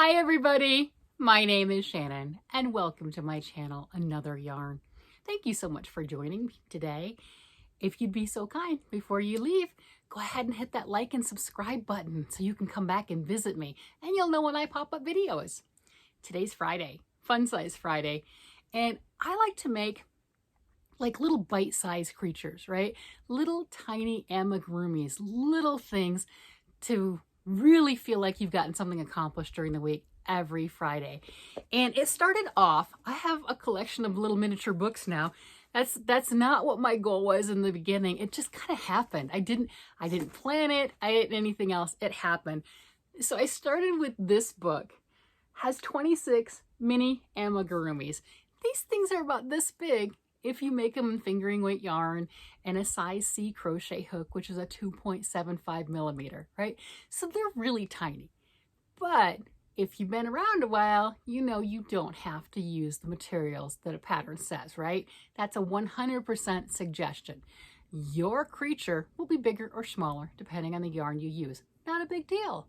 Hi everybody, my name is Shannon and welcome to my channel, Another Yarn. Thank you so much for joining me today. If you'd be so kind, before you leave, go ahead and hit that like and subscribe button so you can come back and visit me and you'll know when I pop up videos. Today's Friday, Fun Size Friday, and I like to make like little bite-sized creatures, right? Little tiny amigurumis, little things to really feel like you've gotten something accomplished during the week every Friday. And it started off, I have a collection of little miniature books now. That's not what my goal was in the beginning. It just kind of happened. I didn't plan it. I didn't anything else. It happened. So I started with this book. Has 26 mini amigurumis. These things are about this big if you make them in fingering weight yarn and a size C crochet hook, which is a 2.75 millimeter, right? So they're really tiny. But if you've been around a while, you know you don't have to use the materials that a pattern says, right? That's a 100% suggestion. Your creature will be bigger or smaller depending on the yarn you use. Not a big deal.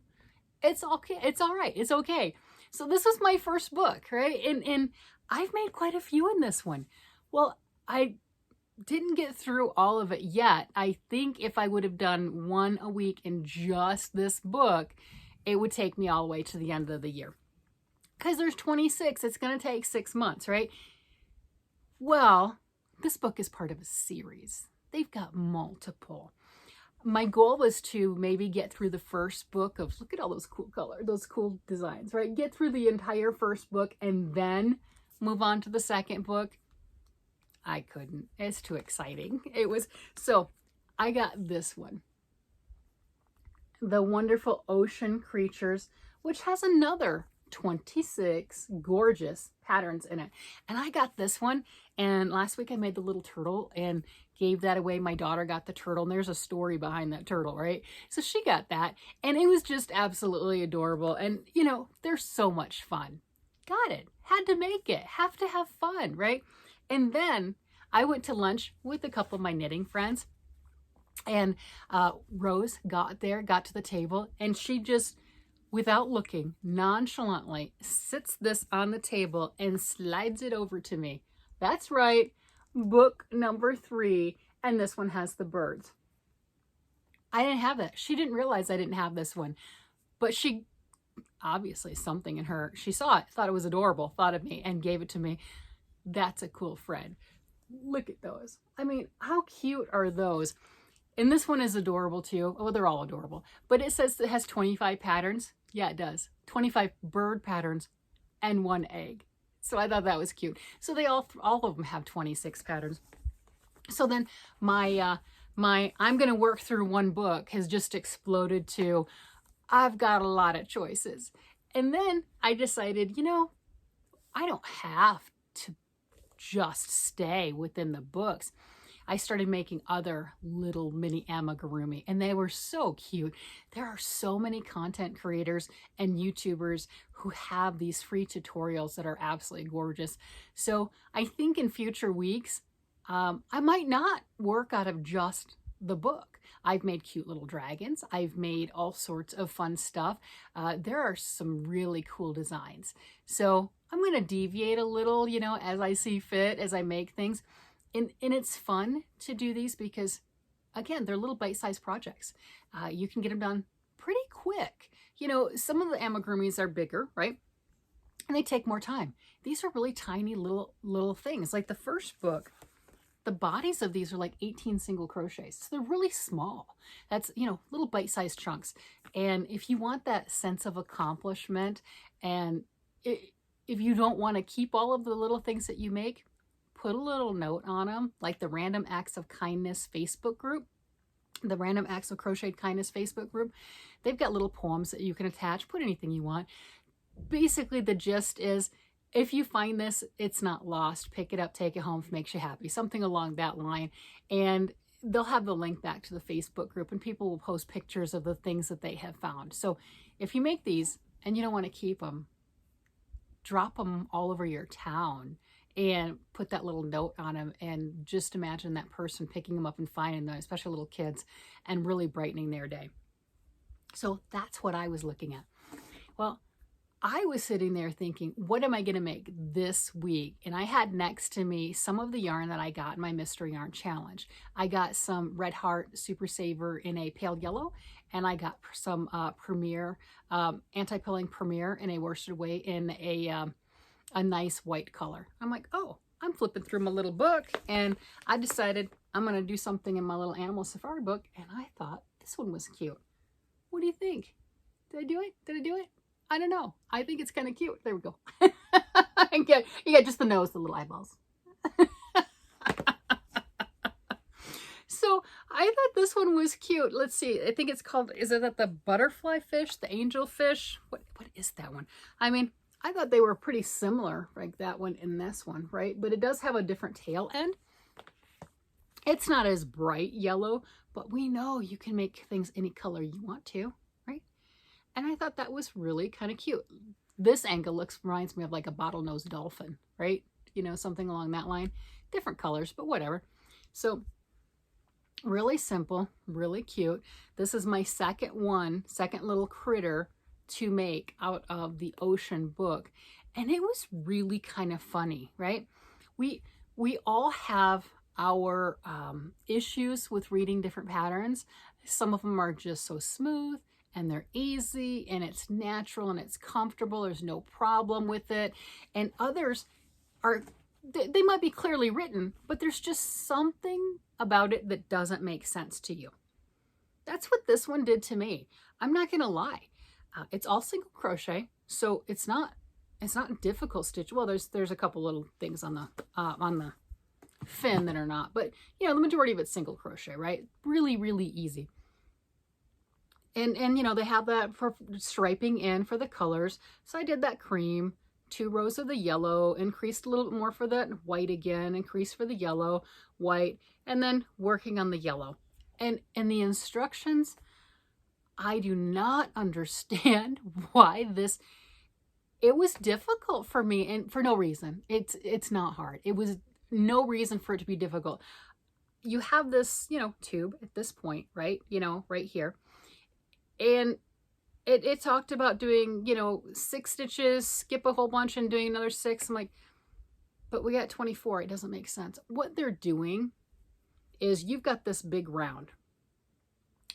It's okay. It's all right. It's okay. So this was my first book, right? And I've made quite a few in this one. Well, I didn't get through all of it yet. I think if I would have done one a week in just this book, it would take me all the way to the end of the year. Because there's 26, it's going to take 6 months, right? Well, this book is part of a series. They've got multiple. My goal was to maybe get through the first book of, look at all those cool colors, those cool designs, right? Get through the entire first book and then move on to the second book. I couldn't. It's too exciting. It was, so I got this one. The Wonderful Ocean Creatures, which has another 26 gorgeous patterns in it. And I got this one, and last week I made the little turtle and gave that away. My daughter got the turtle, and there's a story behind that turtle, right? So she got that, and it was just absolutely adorable. And, you know, they're so much fun. Got it. Had to make it. Have to have fun, right? And then I went to lunch with a couple of my knitting friends, and Rose got to the table, and she just, without looking, nonchalantly sits this on the table and slides it over to me. That's right, book number 3, and this one has the birds. I didn't have that. She didn't realize I didn't have this one, but she, obviously something in her, she saw it, thought it was adorable, thought of me, and gave it to me. That's a cool friend. Look at those. I mean, how cute are those? And this one is adorable too. Oh, they're all adorable. But it says it has 25 patterns. Yeah, it does. 25 bird patterns and 1 egg. So I thought that was cute. So they all of them have 26 patterns. So then my I'm going to work through one book has just exploded to, I've got a lot of choices. And then I decided, you know, I don't have to just stay within the books. I started making other little mini amigurumi, and they were so cute. There are so many content creators and YouTubers who have these free tutorials that are absolutely gorgeous. So I think in future weeks, I might not work out of just the book. I've made cute little dragons. I've made all sorts of fun stuff. There are some really cool designs. So I'm going to deviate a little, you know, as I see fit, as I make things. And it's fun to do these because, again, they're little bite-sized projects. You can get them done pretty quick. You know, some of the amigurumis are bigger, right? And they take more time. These are really tiny little things. Like the first book, the bodies of these are like 18 single crochets. So they're really small. That's, you know, little bite-sized chunks. And if you want that sense of accomplishment, and if you don't want to keep all of the little things that you make, put a little note on them, like the Random Acts of Kindness Facebook group, the Random Acts of Crocheted Kindness Facebook group. They've got little poems that you can attach, put anything you want. Basically, the gist is, if you find this, it's not lost. Pick it up, take it home if it makes you happy, something along that line. And they'll have the link back to the Facebook group, and people will post pictures of the things that they have found. So if you make these and you don't want to keep them, drop them all over your town and put that little note on them, and just imagine that person picking them up and finding them, especially little kids, and really brightening their day. So that's what I was looking at. Well, I was sitting there thinking, what am I going to make this week? And I had next to me some of the yarn that I got in my mystery yarn challenge. I got some Red Heart Super Saver in a pale yellow, and I got some Premier, anti-pilling Premier in a worsted weight in a nice white color. I'm like, oh, I'm flipping through my little book, and I decided I'm going to do something in my little animal safari book, and I thought this one was cute. What do you think? Did I do it? Did I do it? I don't know. I think it's kind of cute. There we go. You get just the nose, the little eyeballs. So I thought this one was cute. Let's see. I think it's called, is it the butterfly fish, the angel fish? What is that one? I mean, I thought they were pretty similar, like that one and this one, right? But it does have a different tail end. It's not as bright yellow, but we know you can make things any color you want to, right? And I thought that was really kind of cute. This angle reminds me of like a bottlenose dolphin, right? You know, something along that line. Different colors, but whatever. So really simple, really cute. This is my second little critter to make out of the Ocean book. And it was really kind of funny, right? We all have our issues with reading different patterns. Some of them are just so smooth and they're easy and it's natural and it's comfortable. There's no problem with it. And others are, they might be clearly written, but there's just something about it that doesn't make sense to you. That's what this one did to me. I'm not gonna lie. It's all single crochet, so it's not difficult stitch. Well, there's a couple little things on the fin that are not, but you know, the majority of it's single crochet, right? Really, really easy. And you know, they have that for striping in for the colors. So I did that cream, 2 rows of the yellow, increased a little bit more for that white again, increased for the yellow, white, and then working on the yellow. And the instructions, I do not understand why it was difficult for me, and for no reason. It's not hard. It was no reason for it to be difficult. You have this, you know, tube at this point, right? You know, right here. And it talked about doing, you know, 6 stitches, skip a whole bunch and doing another 6. I'm like, but we got 24. It doesn't make sense. What they're doing is you've got this big round.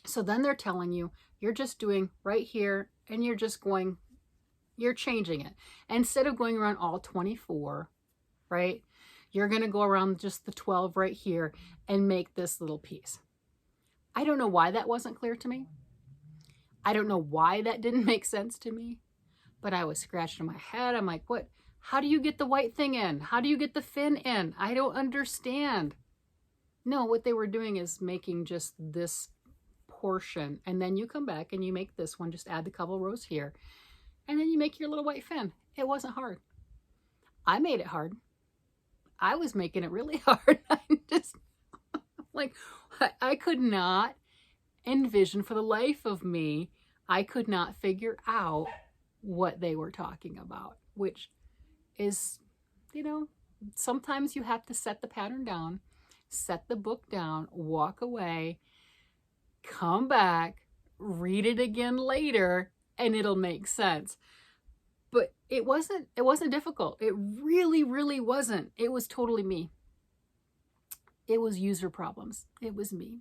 So then they're telling you, you're just doing right here and you're just going, you're changing it. Instead of going around all 24, right? You're going to go around just the 12 right here and make this little piece. I don't know why that wasn't clear to me. I don't know why that didn't make sense to me, but I was scratching my head. I'm like, what? How do you get the white thing in? How do you get the fin in? I don't understand. No, what they were doing is making just this portion, and then you come back and you make this one, just add the couple rows here, and then you make your little white fin. It wasn't hard. I made it hard. I was making it really hard. I'm just like, I could not envision for the life of me, I could not figure out what they were talking about, which is, you know, sometimes you have to set the pattern down, set the book down, walk away, come back, read it again later, and it'll make sense. But it wasn't difficult. It really, really wasn't. It was totally me. It was user problems. It was me.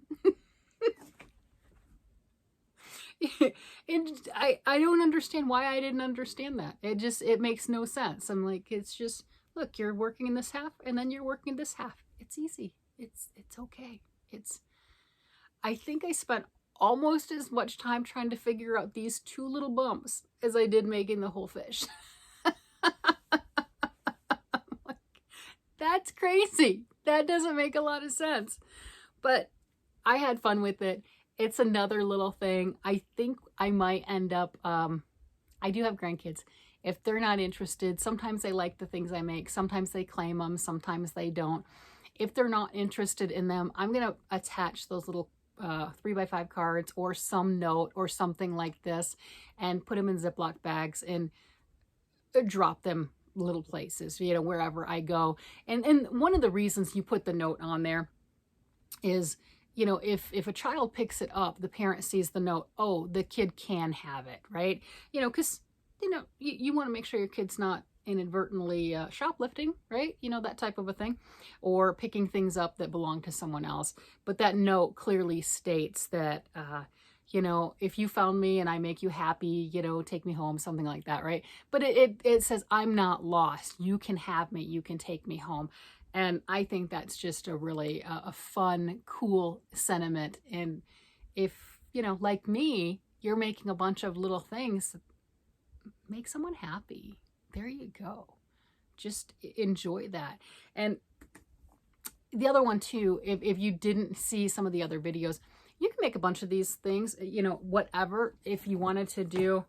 And I don't understand why I didn't understand that. It makes no sense. I'm like, it's just, look, you're working in this half and then you're working this half. It's easy. It's okay. I think I spent almost as much time trying to figure out these 2 little bumps as I did making the whole fish. Like, that's crazy. That doesn't make a lot of sense. But I had fun with it. It's another little thing. I think I might end up, I do have grandkids. If they're not interested, sometimes they like the things I make. Sometimes they claim them. Sometimes they don't. If they're not interested in them, I'm going to attach those little 3x5 cards or some note or something like this and put them in Ziploc bags and drop them little places, you know, wherever I go. And one of the reasons you put the note on there is, you know, if a child picks it up, the parent sees the note, oh, the kid can have it, right? You know, because you know, you want to make sure your kid's not inadvertently shoplifting, right? You know, that type of a thing, or picking things up that belong to someone else. But that note clearly states that, you know, if you found me and I make you happy, you know, take me home, something like that, right? But it says, I'm not lost. You can have me. You can take me home. And I think that's just a really a fun, cool sentiment. And if, you know, like me, you're making a bunch of little things, make someone happy. There you go. Just enjoy that. And the other one too, if you didn't see some of the other videos, you can make a bunch of these things, you know, whatever. If you wanted to do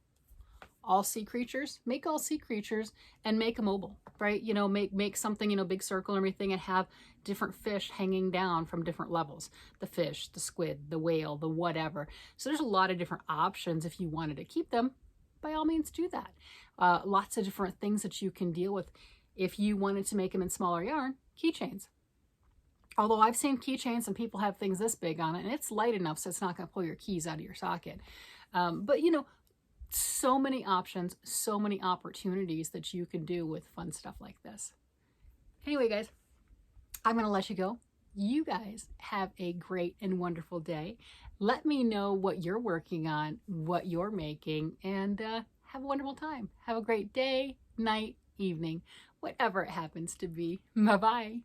all sea creatures, make all sea creatures and make a mobile, right? You know, make something, you know, big circle and everything, and have different fish hanging down from different levels. The fish, the squid, the whale, the whatever. So there's a lot of different options. If you wanted to keep them, by all means do that. Lots of different things that you can deal with. If you wanted to make them in smaller yarn, keychains. Although I've seen keychains and people have things this big on it, and it's light enough so it's not going to pull your keys out of your socket. But you know, so many options, so many opportunities that you can do with fun stuff like this. Anyway, guys, I'm going to let you go. You guys have a great and wonderful day. Let me know what you're working on, what you're making, and have a wonderful time. Have a great day, night, evening, whatever it happens to be. Bye-bye.